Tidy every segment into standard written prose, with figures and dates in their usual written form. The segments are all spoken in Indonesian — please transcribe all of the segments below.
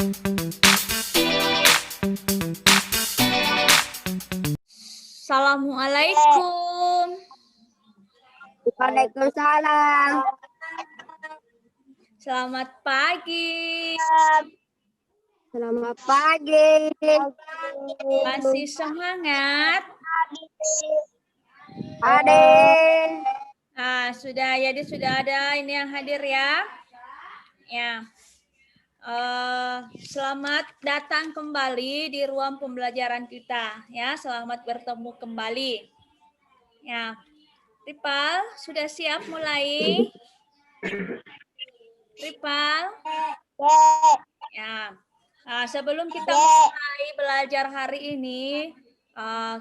Assalamualaikum. Waalaikumsalam. Selamat pagi. Selamat pagi. Masih semangat? Ade. Jadi sudah ada ini yang hadir ya. Ya. Selamat datang kembali di ruang pembelajaran kita ya. Selamat bertemu kembali. Ya. Ripal, sudah siap mulai? Ripal? Ya. Sebelum kita mulai belajar hari ini,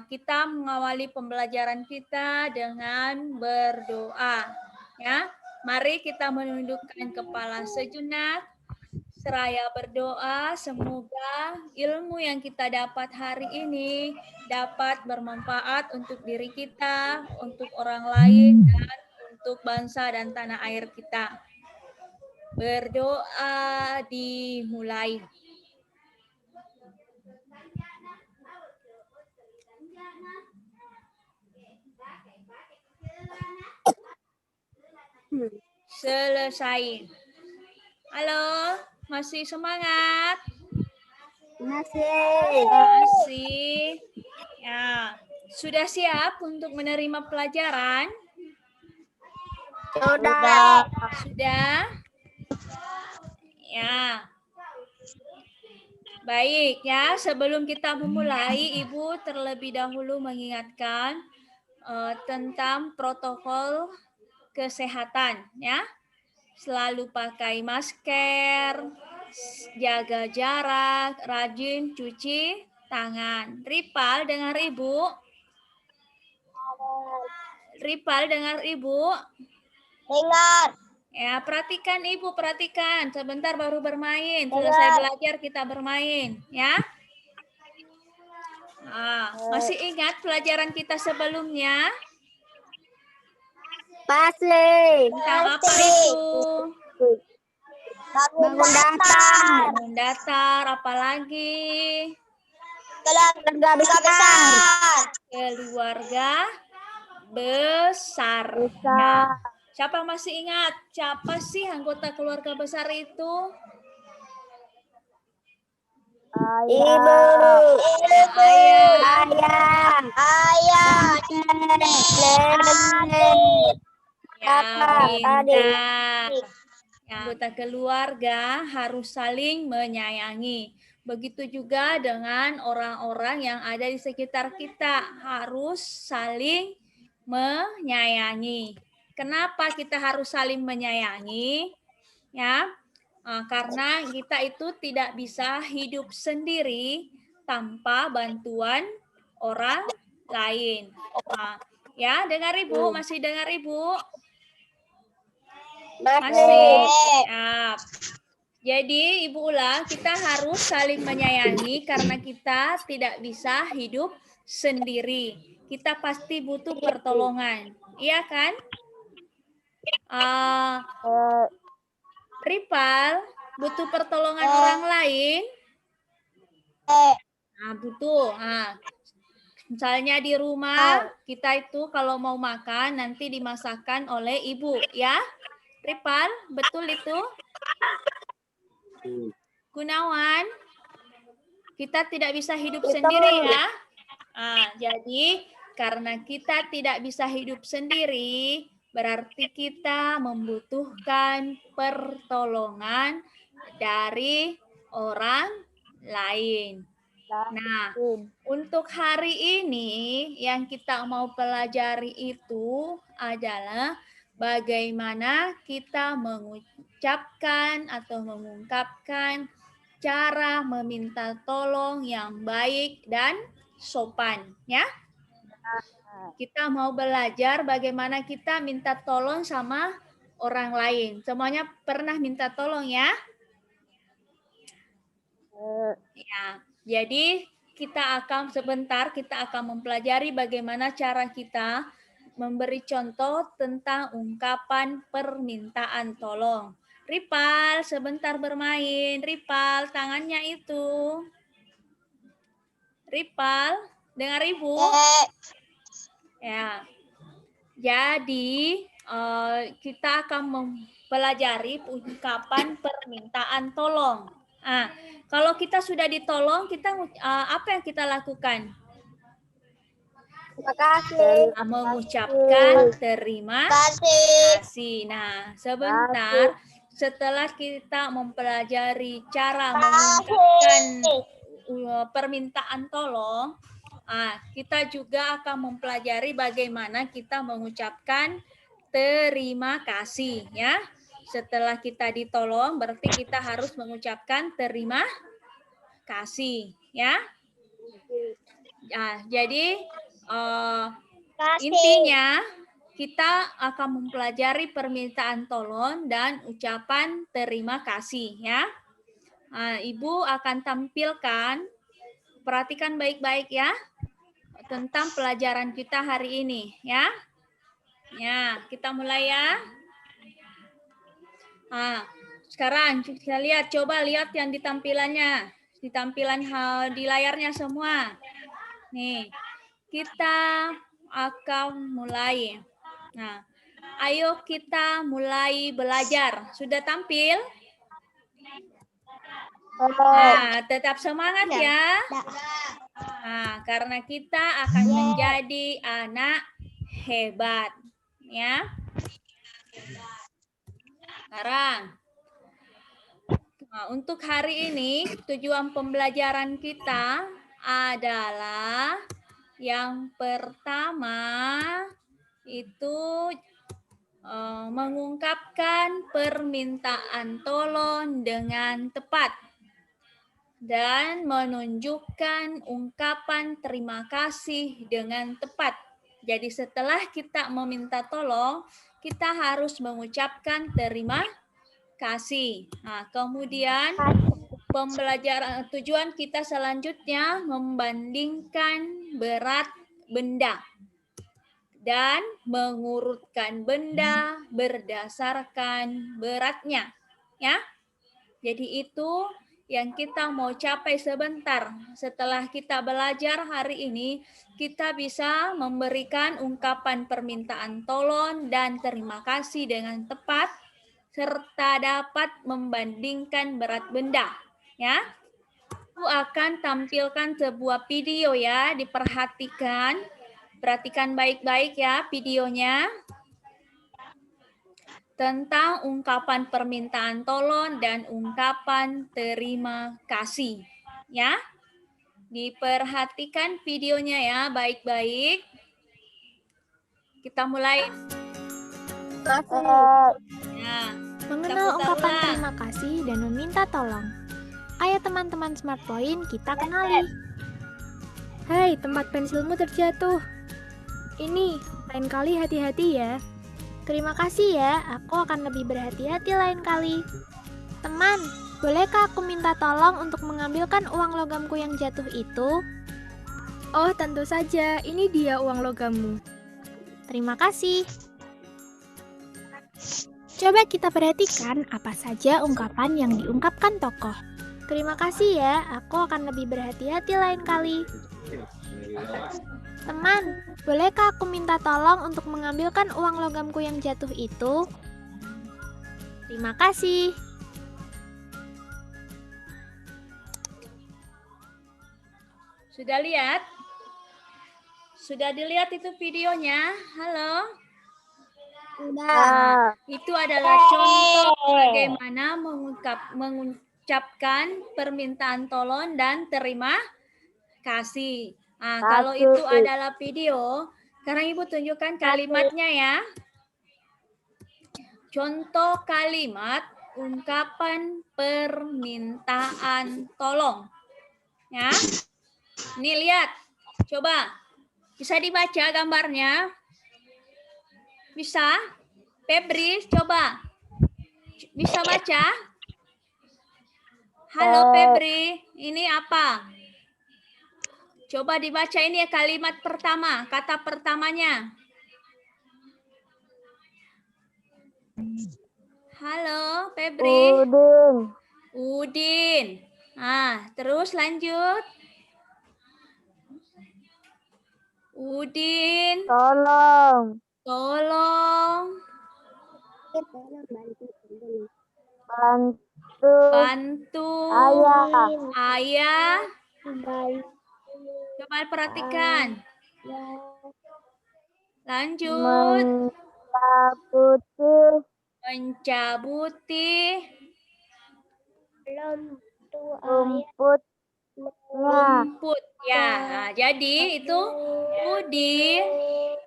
kita mengawali pembelajaran kita dengan berdoa. Ya, mari kita menundukkan kepala sejenak, seraya berdoa. Semoga ilmu yang kita dapat hari ini dapat bermanfaat untuk diri kita, untuk orang lain, dan untuk bangsa dan tanah air kita. Berdoa dimulai. Selesai. Halo, masih semangat? Masih. Ya, sudah siap untuk menerima pelajaran? Sudah. Sudah? Ya. Baik ya, sebelum kita memulai, Ibu terlebih dahulu mengingatkan tentang protokol kesehatan ya. Selalu pakai masker, jaga jarak, rajin cuci tangan. Ripal, dengar Ibu? Ripal, dengar Ibu? Dengar. Ya, perhatikan Ibu, perhatikan. Sebentar baru bermain. Selesai belajar kita bermain, ya. Masih ingat pelajaran kita sebelumnya? Masih. Tentang apa itu? Bangun datar. Bangun datar, apalagi? Keluarga besar. Keluarga besar. Besar. Siapa masih ingat? Siapa sih anggota keluarga besar itu? Ibu. Ayah. Nenek. Pintar. Anggota keluarga harus saling menyayangi. Begitu juga dengan orang-orang yang ada di sekitar kita, harus saling menyayangi. Kenapa kita harus saling menyayangi? Ya, karena kita itu tidak bisa hidup sendiri tanpa bantuan orang lain. Ya, dengar Ibu, masih dengar Ibu? Masih. Siap. Jadi Ibu ulang, kita harus saling menyayangi karena kita tidak bisa hidup sendiri. Kita pasti butuh pertolongan. Iya kan? Ripal, butuh pertolongan orang lain? Butuh. Misalnya di rumah, kita itu kalau mau makan nanti dimasakkan oleh ibu, ya? Ripal, betul itu? Gunawan, kita tidak bisa hidup sendiri ya. Jadi karena kita tidak bisa hidup sendiri, berarti kita membutuhkan pertolongan dari orang lain. Nah, untuk hari ini yang kita mau pelajari itu adalah bagaimana kita mengucapkan atau mengungkapkan cara meminta tolong yang baik dan sopan, ya. Kita mau belajar bagaimana kita minta tolong sama orang lain. Semuanya pernah minta tolong ya? Ya, jadi kita akan mempelajari bagaimana cara kita memberi contoh tentang ungkapan permintaan tolong. Ripal, sebentar bermain. Ripal, tangannya itu. Ripal, dengar Ibu? Ya. Jadi, kita akan mempelajari ungkapan permintaan tolong. Kalau kita sudah ditolong, kita apa yang kita lakukan? Terima kasih. Mengucapkan terima kasih. Nah, sebentar setelah kita mempelajari cara mengungkapkan permintaan tolong, kita juga akan mempelajari bagaimana kita mengucapkan terima kasih, ya. Setelah kita ditolong, berarti kita harus mengucapkan terima kasih, ya. Jadi intinya kita akan mempelajari permintaan tolong dan ucapan terima kasih, ya. Ibu akan tampilkan, perhatikan baik-baik ya, tentang pelajaran kita hari ini, ya. Ya, kita mulai ya. Sekarang kita lihat, coba lihat yang di tampilannya, di tampilan di layarnya semua. Nih, kita akan mulai. Nah, ayo kita mulai belajar. Sudah tampil? Nah, tetap semangat ya. Nah, karena kita akan menjadi anak hebat, ya. Sekarang, untuk hari ini tujuan pembelajaran kita adalah yang pertama itu mengungkapkan permintaan tolong dengan tepat dan menunjukkan ungkapan terima kasih dengan tepat. Jadi setelah kita meminta tolong, kita harus mengucapkan terima kasih. Nah, kemudian pembelajaran tujuan kita selanjutnya membandingkan berat benda dan mengurutkan benda berdasarkan beratnya, ya. Jadi itu yang kita mau capai sebentar. Setelah kita belajar hari ini, kita bisa memberikan ungkapan permintaan tolong dan terima kasih dengan tepat serta dapat membandingkan berat benda, ya. Aku akan tampilkan sebuah video ya, diperhatikan. Perhatikan baik-baik ya videonya. Tentang ungkapan permintaan tolong dan ungkapan terima kasih. Ya. Diperhatikan videonya ya, baik-baik. Kita mulai. Ya. Mengenal ungkapan terima kasih dan meminta tolong. Ayo teman-teman Smart Point, kita kenali. Hai, tempat pensilmu terjatuh. Ini, lain kali hati-hati ya. Terima kasih ya, aku akan lebih berhati-hati lain kali. Teman, bolehkah aku minta tolong untuk mengambilkan uang logamku yang jatuh itu? Oh, tentu saja, ini dia uang logammu. Terima kasih. Coba kita perhatikan apa saja ungkapan yang diungkapkan tokoh. Terima kasih ya, aku akan lebih berhati-hati lain kali. Teman, bolehkah aku minta tolong untuk mengambilkan uang logamku yang jatuh itu? Terima kasih. Sudah lihat? Sudah dilihat itu videonya? Halo? Sudah. Itu adalah contoh bagaimana mengucapkan permintaan tolong dan terima kasih. Kalau itu adalah video, sekarang Ibu tunjukkan kalimatnya ya. Contoh kalimat ungkapan permintaan tolong. Ya. Nih lihat. Coba. Bisa dibaca gambarnya? Bisa? Febri, coba. Bisa baca? Halo Febri, ini apa? Coba dibaca ini ya kalimat pertama, kata pertamanya. Halo, Febri. Udin. Udin. Terus lanjut. Udin, Tolong. tolong Bantu. bantu Ayah. ayah. Coba perhatikan. Lanjut. Mencabuti Mencabuti rumputnya. rumput. Ya, jadi itu Udin,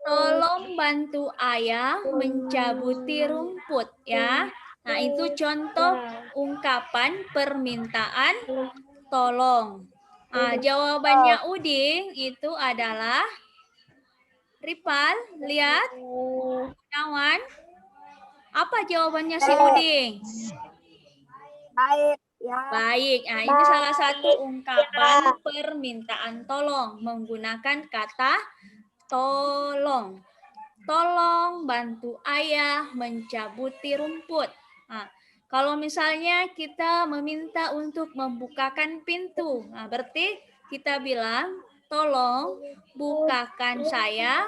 tolong bantu ayah mencabuti rumput ya. Nah, itu contoh ungkapan permintaan tolong. Jawabannya Udin itu adalah Ripal, lihat kawan. Apa jawabannya si Udin? Baik. Ya. Baik, ini salah satu ungkapan permintaan tolong menggunakan kata tolong. Tolong bantu ayah mencabuti rumput. Nah, kalau misalnya kita meminta untuk membukakan pintu, berarti kita bilang, tolong bukakan saya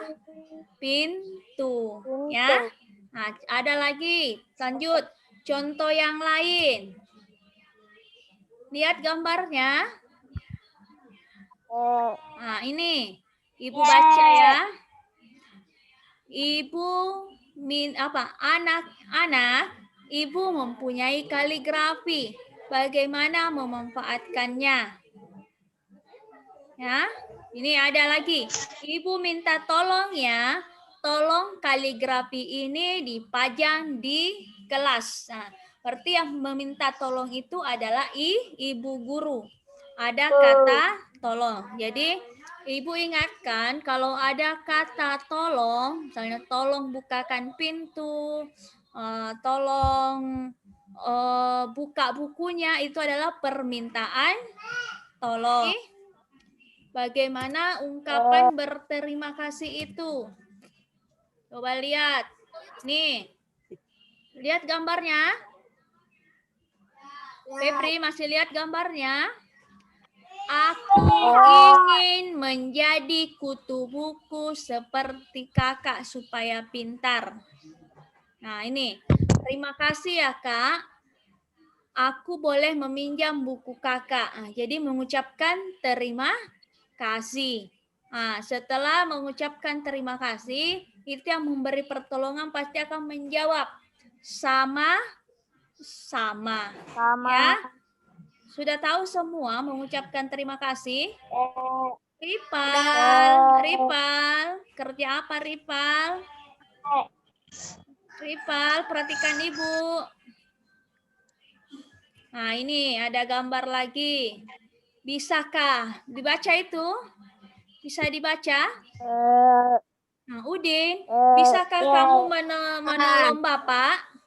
pintu. Ya. Nah, ada lagi, lanjut. Contoh yang lain. Lihat gambarnya. Nah, ini Ibu baca ya. Ibu anak-anak, Ibu mempunyai kaligrafi. Bagaimana memanfaatkannya? Ya, ini ada lagi. Ibu minta tolong ya. Tolong kaligrafi ini dipajang di kelas. Nah, berarti yang meminta tolong itu adalah ibu guru. Ada kata tolong. Jadi Ibu ingatkan kalau ada kata tolong, misalnya tolong bukakan pintu, tolong buka bukunya, itu adalah permintaan tolong. Bagaimana ungkapan berterima kasih itu? Coba lihat. Nih. Lihat gambarnya. Febri masih lihat gambarnya? Aku ingin menjadi kutu buku seperti kakak supaya pintar. Nah ini, terima kasih ya kak. Aku boleh meminjam buku kakak. Jadi mengucapkan terima kasih. Setelah mengucapkan terima kasih, itu yang memberi pertolongan pasti akan menjawab sama. Ya. Sudah tahu semua mengucapkan terima kasih? Ripal, kerja apa Ripal? Ripal, perhatikan Ibu. Nah, ini ada gambar lagi. Bisakah dibaca itu? Bisa dibaca? Nah, Udin, bisakah kamu menolong Bapak?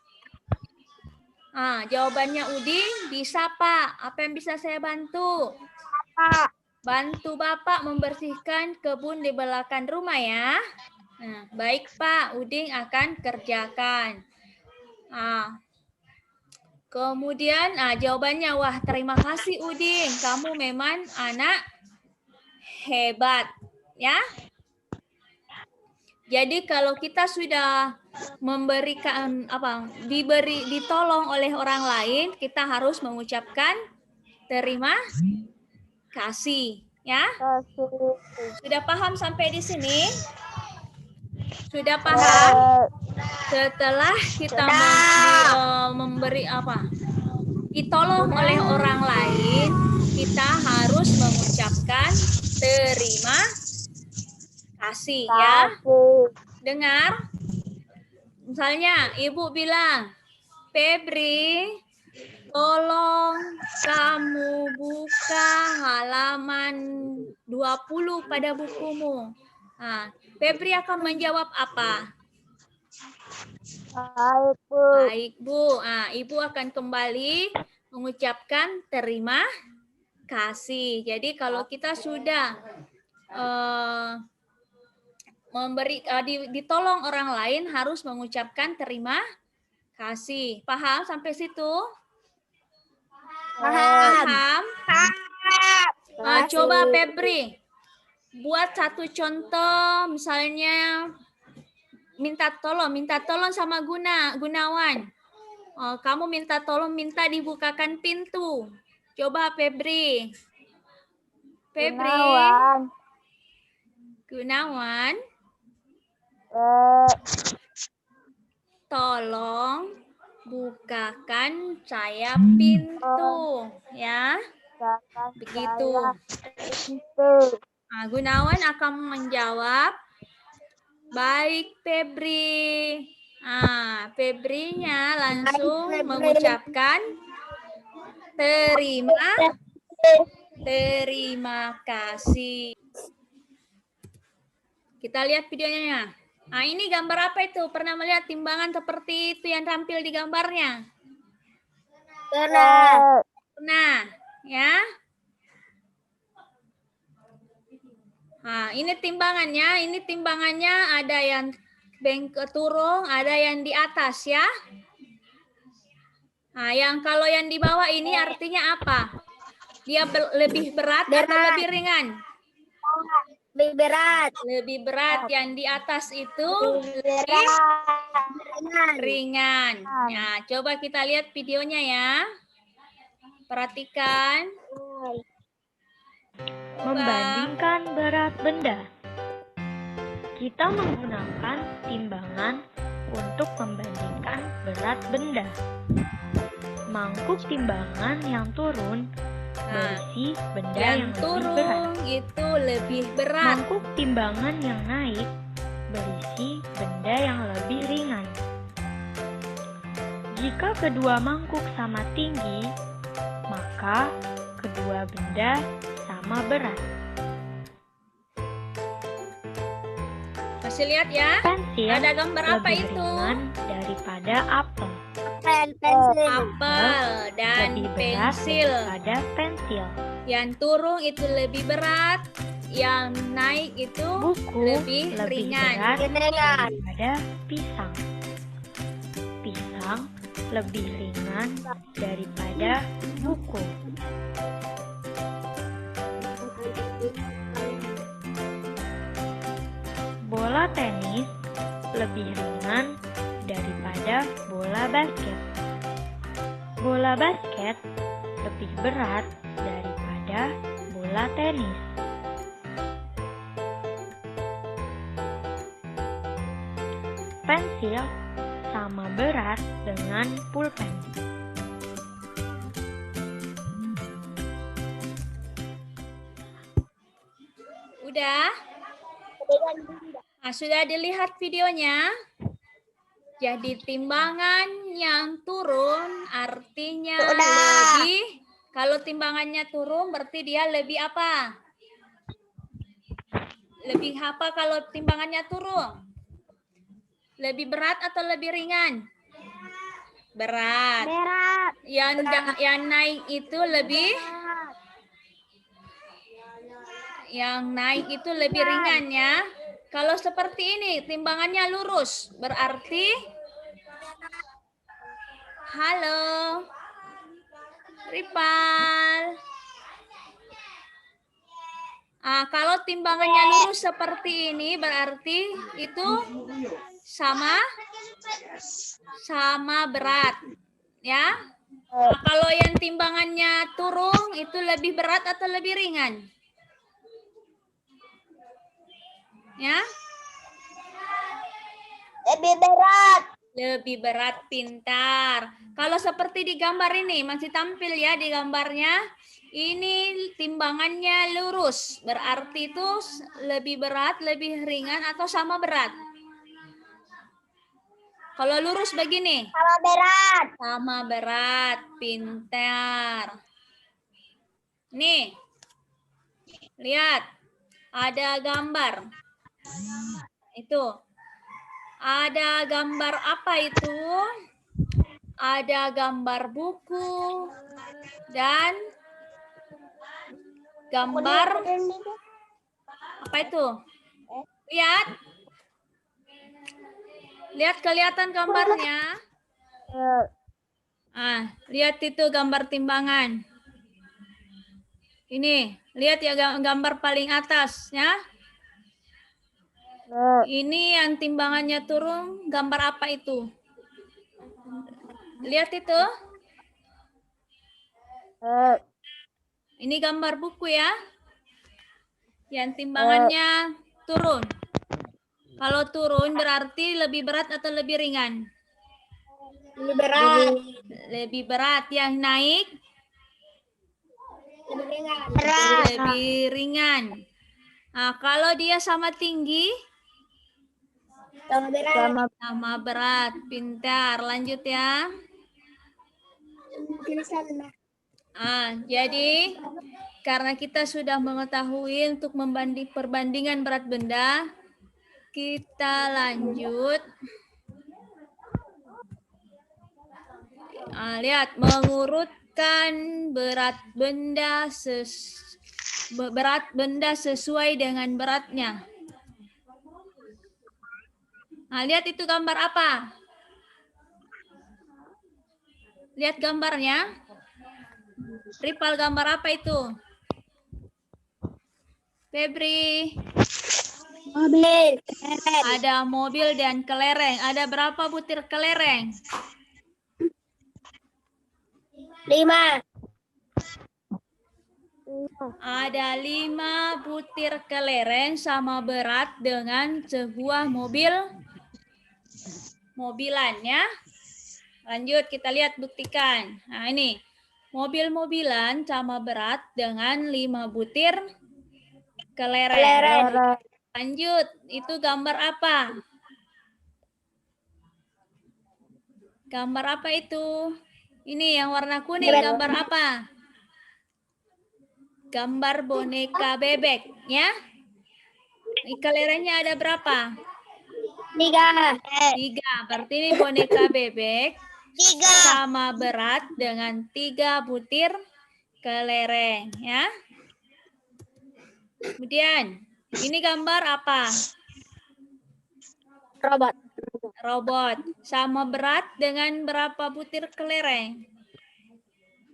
Jawabannya Udin, bisa Pak. Apa yang bisa saya bantu? Bantu Bapak membersihkan kebun di belakang rumah ya. Nah, baik Pak, Udin akan kerjakan. Kemudian jawabannya, wah terima kasih Udin, kamu memang anak hebat ya. Jadi kalau kita sudah memberikan ditolong oleh orang lain, kita harus mengucapkan terima kasih ya. Sudah paham sampai di sini? Sudah paham? Setelah kita ditolong oleh orang lain, kita harus mengucapkan terima kasih ya. Dengar? Misalnya Ibu bilang, Febri, tolong kamu buka halaman 20 pada bukumu. Febri akan menjawab apa? Baik, Bu. Ibu akan kembali mengucapkan terima kasih. Jadi kalau kita sudah ditolong orang lain harus mengucapkan terima kasih. Paham sampai situ? Paham. Paham? Coba Febri buat satu contoh, misalnya minta tolong sama Gunawan. Kamu minta dibukakan pintu. Coba Febri. Gunawan. Tolong bukakan saya pintu, ya. Begitu. Gunawan akan menjawab, baik Febri. Febrinya langsung mengucapkan terima kasih. Kita lihat videonya. Ini gambar apa itu? Pernah melihat timbangan seperti itu yang tampil di gambarnya? Pernah, ya. Ini timbangannya. Ini timbangannya ada yang turun, ada yang di atas, ya. Kalau yang di bawah ini artinya apa? Dia lebih berat atau lebih ringan? Lebih berat. Lebih berat. Yang di atas itu lebih ringan. Nah, coba kita lihat videonya ya. Perhatikan. Membandingkan berat benda. Kita menggunakan timbangan untuk membandingkan berat benda. Mangkuk timbangan yang turun berisi benda yang lebih berat. Itu lebih berat. Mangkuk timbangan yang naik berisi benda yang lebih ringan. Jika kedua mangkuk sama tinggi, maka kedua benda sama berat. Masih lihat ya? Pensil ada gambar apa lebih itu? ringan daripada apel. Apel dan Lebih berat pensil. daripada pensil. Yang turun itu lebih berat, yang naik itu Buku lebih ringan. berat daripada pisang. Pisang lebih ringan daripada buku. Bola tenis lebih ringan daripada bola basket. Bola basket lebih berat daripada bola tenis. Pensil sama berat dengan pulpen. Udah? Sudah dilihat videonya? Jadi timbangan yang turun artinya lebih. Kalau timbangannya turun berarti dia lebih apa? Lebih apa kalau timbangannya turun? Lebih berat atau lebih ringan? Berat. Yang naik itu lebih. Yang naik itu lebih ringan ya. Kalau seperti ini timbangannya lurus berarti. Halo. Ripal. Kalau timbangannya lurus seperti ini berarti itu sama berat, ya. Kalau yang timbangannya turun itu lebih berat atau lebih ringan? Ya? Lebih berat. Lebih berat, pintar. Kalau seperti di gambar ini masih tampil ya di gambarnya. Ini timbangannya lurus, berarti itu lebih berat, lebih ringan atau sama berat? Kalau lurus begini? Sama berat. Sama berat, pintar. Nih, lihat, ada gambar. Itu, ada gambar apa itu? Ada gambar buku dan gambar apa itu? Lihat. Lihat kelihatan gambarnya. Lihat itu gambar timbangan. Ini, lihat ya gambar paling atas ya. Ini yang timbangannya turun, gambar apa itu? Lihat itu. Ini gambar buku ya. Yang timbangannya turun. Kalau turun berarti lebih berat atau lebih ringan? Lebih berat. Lebih berat. Yang naik? Lebih ringan. Berat. Lebih ringan. Nah, kalau dia sama tinggi? Sama berat. Sama berat. Pintar. Lanjut ya. Jadi karena kita sudah mengetahui untuk perbandingan berat benda, kita lanjut. Lihat, mengurutkan berat benda sesuai dengan beratnya. Lihat itu gambar apa? Lihat gambarnya. Ripal, gambar apa itu? Febri. Mobil. Ada mobil dan kelereng. Ada berapa butir kelereng? 5. Ada 5 butir kelereng sama berat dengan sebuah mobilan ya. Lanjut kita lihat, buktikan. Nah ini, mobil-mobilan sama berat dengan 5 butir kelereng. Lanjut, itu gambar apa? Gambar apa itu? Ini yang warna kuning, gambar apa? Gambar boneka bebek, ya. Kelerengnya ada berapa? 3. Berarti ini boneka bebek sama berat dengan 3 butir kelereng, ya. Kemudian, ini gambar apa? Robot. Sama berat dengan berapa butir kelereng?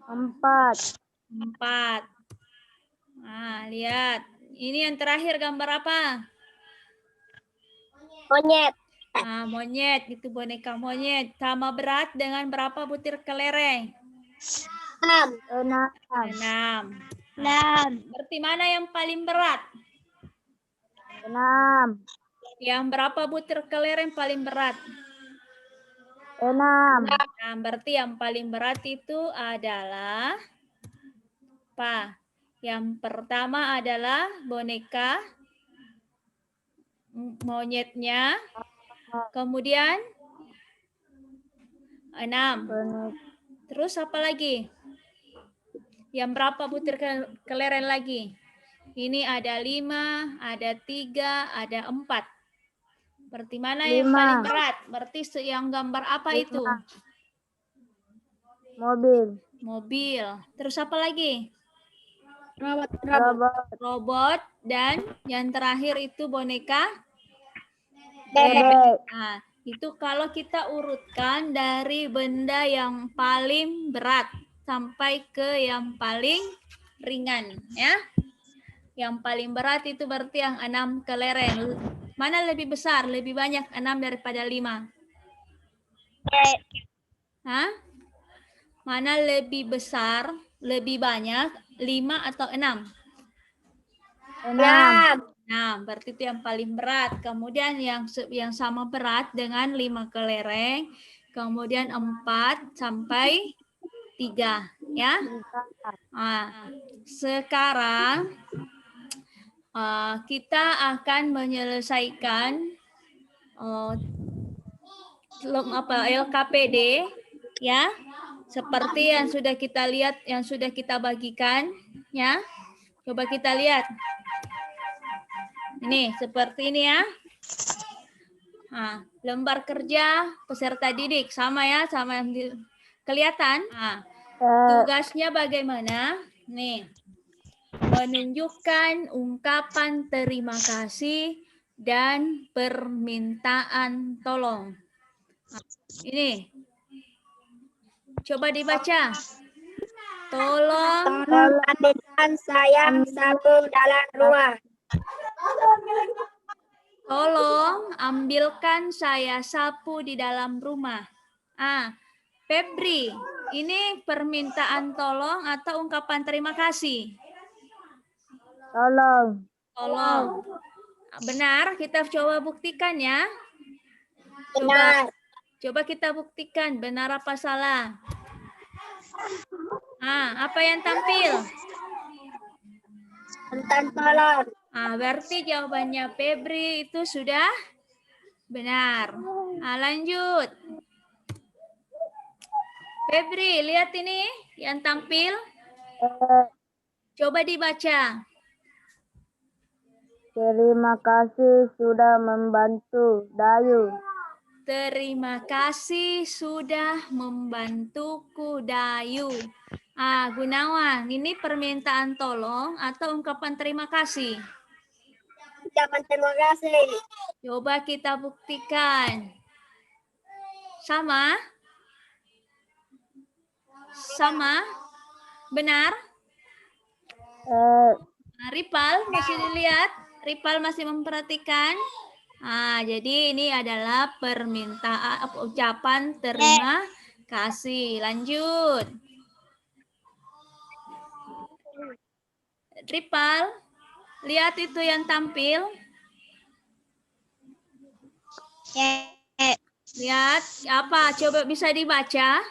4. Nah, lihat. Ini yang terakhir gambar apa? Monyet. Nah, monyet. Itu boneka monyet. Sama berat dengan berapa butir kelereng? 6. Berarti mana yang paling berat? 6. Yang berapa butir kelereng paling berat? 6. Nah, berarti yang paling berat itu adalah apa? Yang pertama adalah boneka monyetnya. Kemudian 6. Terus apa lagi? Yang berapa butir kelereng lagi? Ini ada 5, ada 3, ada 4. Berarti mana yang paling berat? Berarti yang gambar apa itu? Mobil. Terus apa lagi? Robot. Dan yang terakhir itu boneka bebek. Nah, itu kalau kita urutkan dari benda yang paling berat sampai ke yang paling ringan, ya. Yang paling berat itu berarti yang 6 kelereng. Mana lebih besar, lebih banyak 6 daripada 5? Mana lebih besar, lebih banyak, 5 atau 6? 6. Berarti itu yang paling berat. Kemudian yang sama berat dengan 5 kelereng. Kemudian 4 sampai 3. Ya. Nah, sekarang kita akan menyelesaikan LKPD, ya, seperti yang sudah kita lihat, yang sudah kita bagikan, ya. Coba kita lihat. Ini seperti ini ya. Nah, lembar kerja peserta didik sama ya, sama yang kelihatan. Nah, tugasnya bagaimana? Nih. Menunjukkan ungkapan terima kasih dan permintaan tolong. Ini Coba dibaca. Tolong. Tolong ambilkan saya sapu dalam rumah. Tolong ambilkan saya sapu di dalam rumah. Febri, ini permintaan tolong atau ungkapan terima kasih? Tolong. Tolong. Benar, kita coba buktikan ya. Benar. Coba kita buktikan benar apa salah. Apa yang tampil? Tentang tolong. Berarti jawabannya Febri itu sudah benar. Lanjut. Febri, lihat ini yang tampil. Coba dibaca. Terima kasih sudah membantu Dayu. Terima kasih sudah membantuku Dayu. Gunawan, ini permintaan tolong atau ungkapan terima kasih? Ucapan terima kasih. Coba kita buktikan. Sama? Sama? Benar? Ripal masih dilihat? Ripal masih memperhatikan? Jadi ini adalah permintaan ucapan terima kasih. Lanjut. Ripal, lihat itu yang tampil. Lihat apa? Coba bisa dibaca?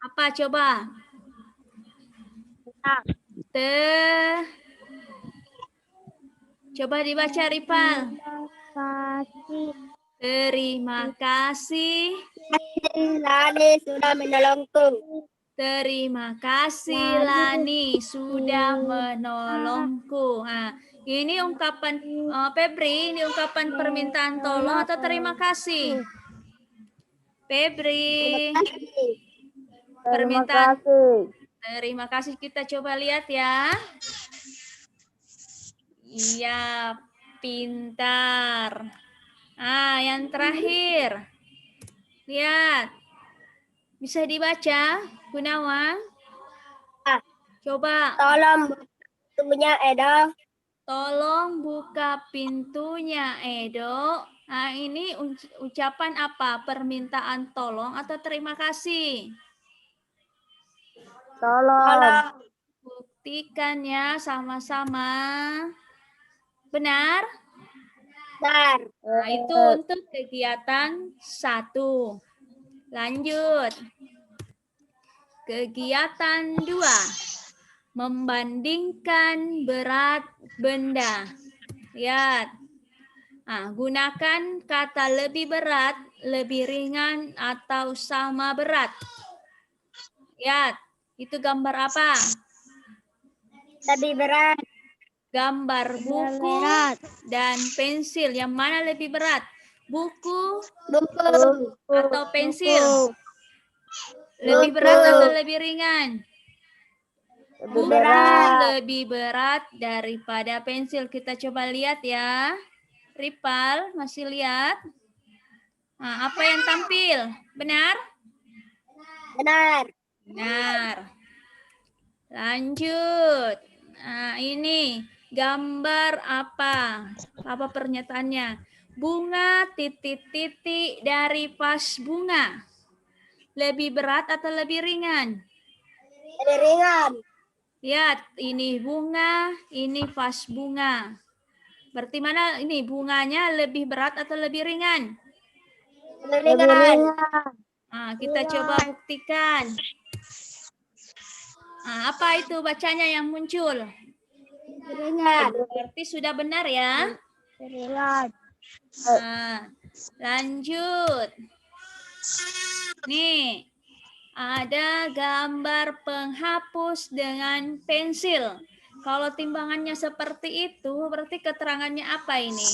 Apa coba? Coba dibaca Ripal. Terima kasih. Lani sudah menolongku. Terima kasih Lani sudah menolongku. Ini ungkapan Febri, ini ungkapan permintaan tolong atau terima kasih? Febri. Permintaan. Terima kasih, kita coba lihat ya. Iya, pintar. Yang terakhir. Lihat. Bisa dibaca, Gunawan? Coba. Tolong pintunya Edo. Tolong buka pintunya, Edo. Ini ucapan apa? Permintaan tolong atau terima kasih? Tolong. Buktikan ya sama-sama. Benar? Benar. Itu untuk kegiatan 1. Lanjut. Kegiatan 2. Membandingkan berat benda. Lihat. Gunakan kata lebih berat, lebih ringan, atau sama berat. Lihat. Itu gambar apa? Lebih berat. Gambar buku dan pensil. Yang mana lebih berat? Buku atau pensil? Lebih berat atau lebih ringan? Buku lebih berat daripada pensil. Kita coba lihat ya. Ripal, masih lihat? Apa yang tampil? Benar? Benar. Benar. Lanjut. Ini gambar apa? Apa pernyataannya? Bunga titik-titik dari vas bunga. Lebih berat atau lebih ringan? Lebih ringan. Lihat, ini bunga, ini vas bunga. Berarti mana ini bunganya lebih berat atau lebih ringan? Lebih ringan. Kita coba buktikan. Apa itu bacanya yang muncul? Ringan. Berarti sudah benar ya? Ringan. Lanjut. Nih, ada gambar penghapus dengan pensil. Kalau timbangannya seperti itu, berarti keterangannya apa ini?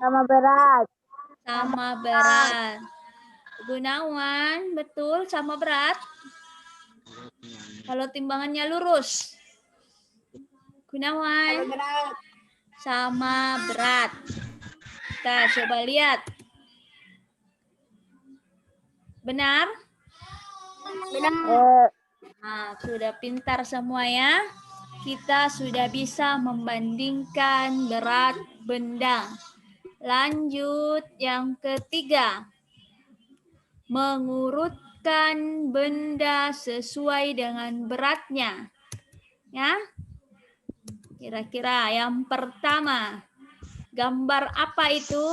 Sama berat. Sama berat. Gunawan, betul sama berat? Kalau timbangannya lurus. Gunawan. Sama berat. Kita coba lihat. Benar? Benar. Nah, sudah pintar semua ya. Kita sudah bisa membandingkan berat benda. Lanjut yang ketiga. Mengurutkan benda sesuai dengan beratnya. Ya. Kira-kira yang pertama. Gambar apa itu?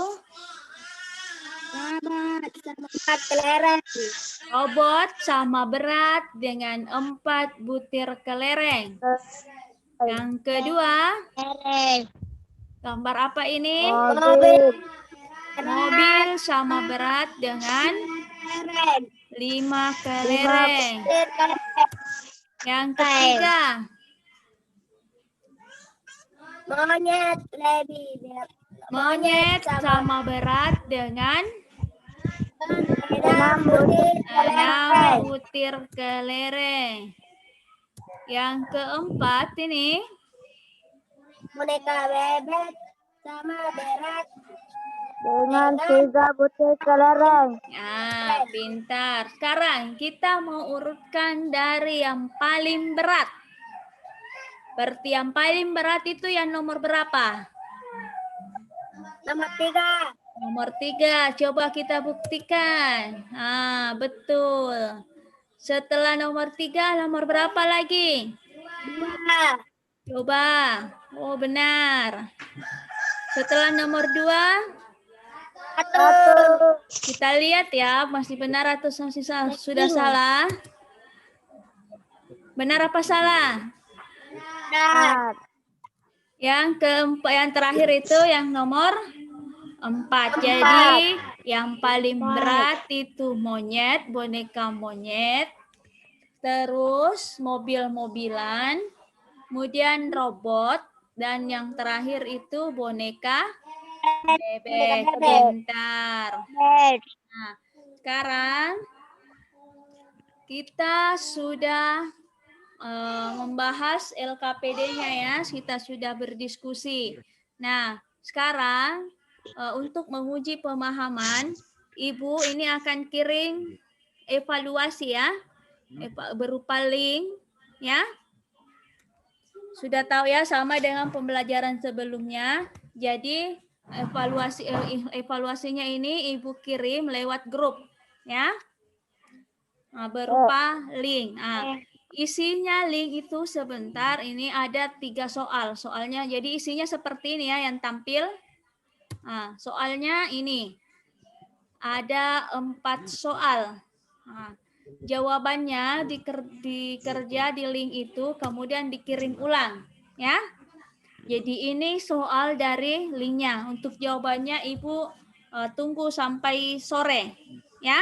Robot sama berat dengan 4 butir kelereng. Yang kedua, gambar apa ini? Mobil sama berat dengan 5 kelereng. Yang ketiga, monyet sama berat dengan 6 butir kelereng. Yang keempat ini, Boneka bebek sama berat Dengan 3 butir kelereng. ya, pintar. Sekarang kita mau urutkan dari yang paling berat. Berarti yang paling berat itu yang nomor berapa? nomor 3. Nomor 3. Coba kita buktikan. Betul. Setelah nomor 3, nomor berapa lagi? 2. Coba. Oh, benar. Setelah nomor 2, 1. kita lihat ya, masih benar atau sudah salah? Benar apa salah? Benar. Yang keempat, yang terakhir itu yang nomor 4. Jadi yang paling berat itu monyet, boneka monyet, terus mobil-mobilan, kemudian robot, dan yang terakhir itu boneka bebek. Pintar. Nah, sekarang kita sudah membahas LKPD-nya ya, kita sudah berdiskusi. Nah, sekarang untuk menguji pemahaman, Ibu ini akan kirim evaluasi ya, berupa link ya. Sudah tahu ya, sama dengan pembelajaran sebelumnya. Jadi evaluasinya ini Ibu kirim lewat grup ya. Berupa link. Isinya link itu sebentar, ini ada 3 soal. Soalnya jadi isinya seperti ini ya yang tampil. Soalnya ini ada 4 soal. Jawabannya dikerja di link itu, kemudian dikirim ulang ya. Jadi ini soal dari linknya. Untuk jawabannya Ibu tunggu sampai sore ya.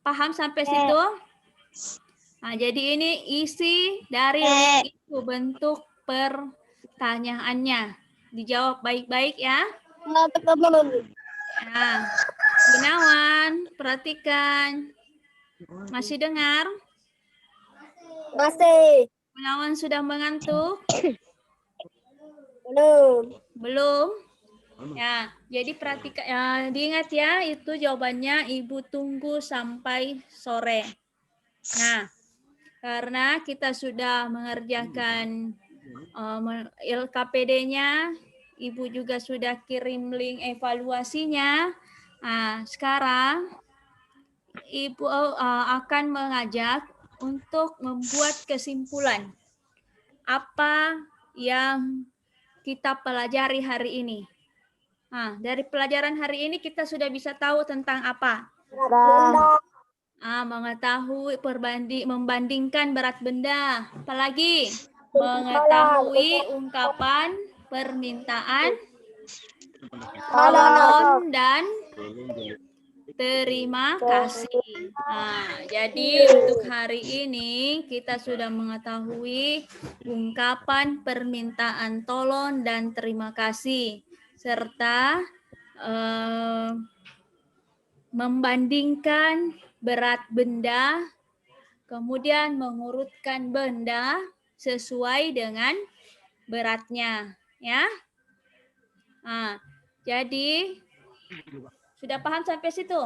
Paham sampai situ? Nah, jadi ini isi dari link itu, bentuk pertanyaannya. Dijawab baik-baik ya. Nah, Gunawan, perhatikan. Masih dengar? Masih. Gunawan sudah mengantuk? Belum. Belum? Ya, jadi perhatikan, ya, diingat ya, itu jawabannya Ibu tunggu sampai sore. Nah, karena kita sudah mengerjakan LKPD-nya, Ibu juga sudah kirim link evaluasinya. Nah, sekarang Ibu akan mengajak untuk membuat kesimpulan. Apa yang kita pelajari hari ini? Nah, dari pelajaran hari ini kita sudah bisa tahu tentang apa? Mengetahui membandingkan berat benda. Apalagi? Mengetahui ungkapan permintaan, tolong dan terima kasih. Jadi untuk hari ini kita sudah mengetahui ungkapan permintaan tolong dan terima kasih, serta membandingkan berat benda, kemudian mengurutkan benda sesuai dengan beratnya, ya. Jadi sudah paham sampai situ?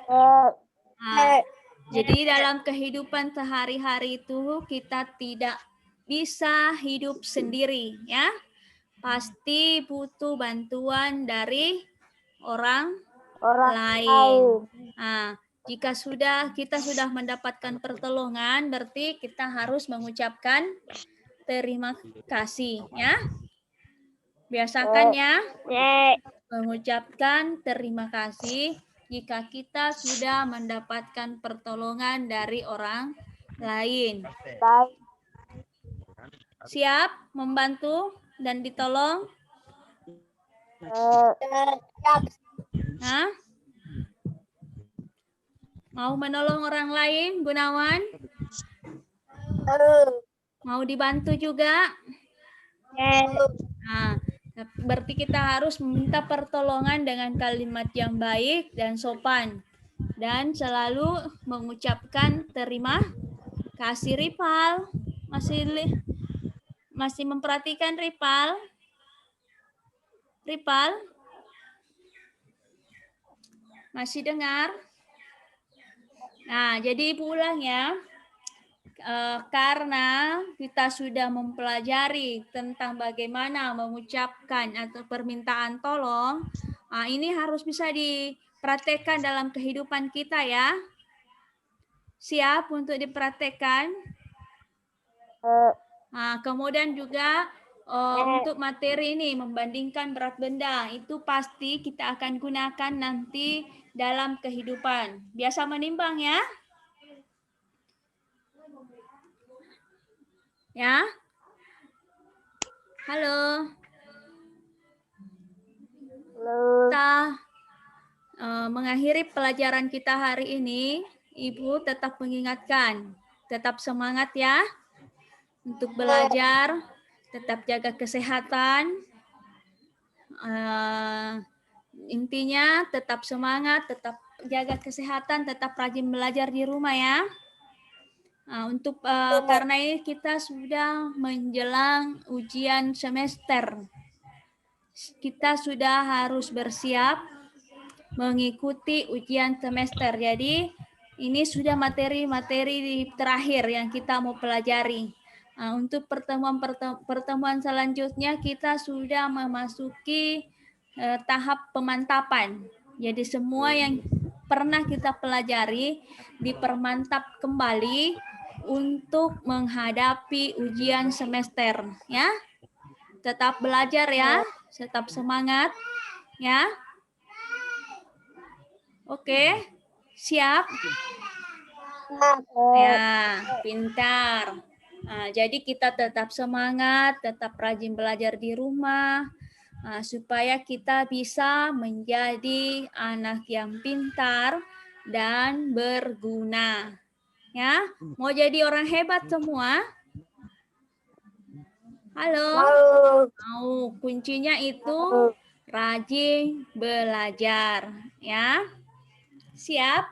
Nah, jadi dalam kehidupan sehari-hari itu kita tidak bisa hidup sendiri, ya. Pasti butuh bantuan dari orang lain. Nah, jika kita sudah mendapatkan pertolongan, berarti kita harus mengucapkan terima kasih, ya. Biasakan ya mengucapkan terima kasih jika kita sudah mendapatkan pertolongan dari orang lain. Siap membantu dan ditolong? Hah? Mau menolong orang lain, Gunawan? Mau dibantu juga? Nah, berarti kita harus meminta pertolongan dengan kalimat yang baik dan sopan. Dan selalu mengucapkan terima kasih. Ripal. Masih memperhatikan Ripal? Ripal? Masih dengar? Nah, jadi Ibu ulang ya. Karena kita sudah mempelajari tentang bagaimana mengucapkan atau permintaan tolong, ini harus bisa dipraktekkan dalam kehidupan kita ya. Siap untuk dipraktekkan? Kemudian juga untuk materi ini membandingkan berat benda, itu pasti kita akan gunakan nanti dalam kehidupan. Biasa menimbang ya. Ya. Halo. Kita mengakhiri pelajaran kita hari ini, Ibu tetap mengingatkan, tetap semangat ya untuk belajar, tetap jaga kesehatan. Intinya tetap semangat, tetap jaga kesehatan, tetap rajin belajar di rumah ya. Karena ini kita sudah menjelang ujian semester. Kita sudah harus bersiap mengikuti ujian semester. Jadi ini sudah materi-materi terakhir yang kita mau pelajari. Untuk pertemuan selanjutnya kita sudah memasuki tahap pemantapan. Jadi semua yang pernah kita pelajari dipermantap kembali untuk menghadapi ujian semester ya. Tetap belajar ya, tetap semangat ya. Oke, siap? Ya, pintar. Jadi kita tetap semangat, tetap rajin belajar di rumah, supaya kita bisa menjadi anak yang pintar dan berguna. Ya, mau jadi orang hebat semua? Halo? Mau, kuncinya itu rajin belajar, ya. Siap?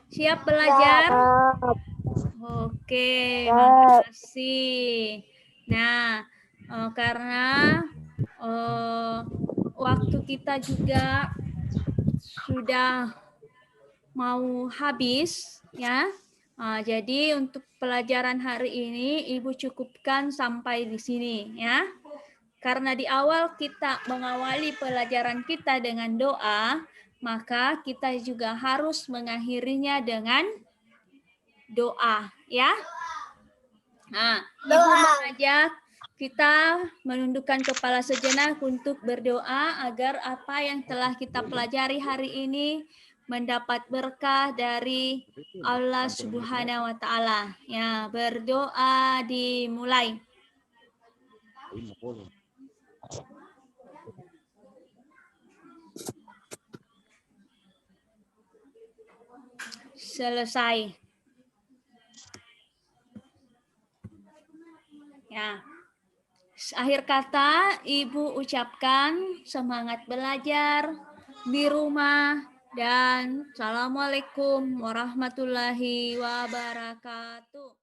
Siap belajar? Oke, makasih. Nah, karena waktu kita juga sudah mau habis, ya. Jadi untuk pelajaran hari ini Ibu cukupkan sampai di sini, ya. Karena di awal kita mengawali pelajaran kita dengan doa, maka kita juga harus mengakhirinya dengan doa, ya. Ibu mengajak kita menundukkan kepala sejenak untuk berdoa agar apa yang telah kita pelajari hari ini mendapat berkah dari Allah Subhanahu wa taala. Ya, berdoa dimulai. Selesai. Ya. Akhir kata Ibu ucapkan semangat belajar di rumah dan Assalamualaikum warahmatullahi wabarakatuh.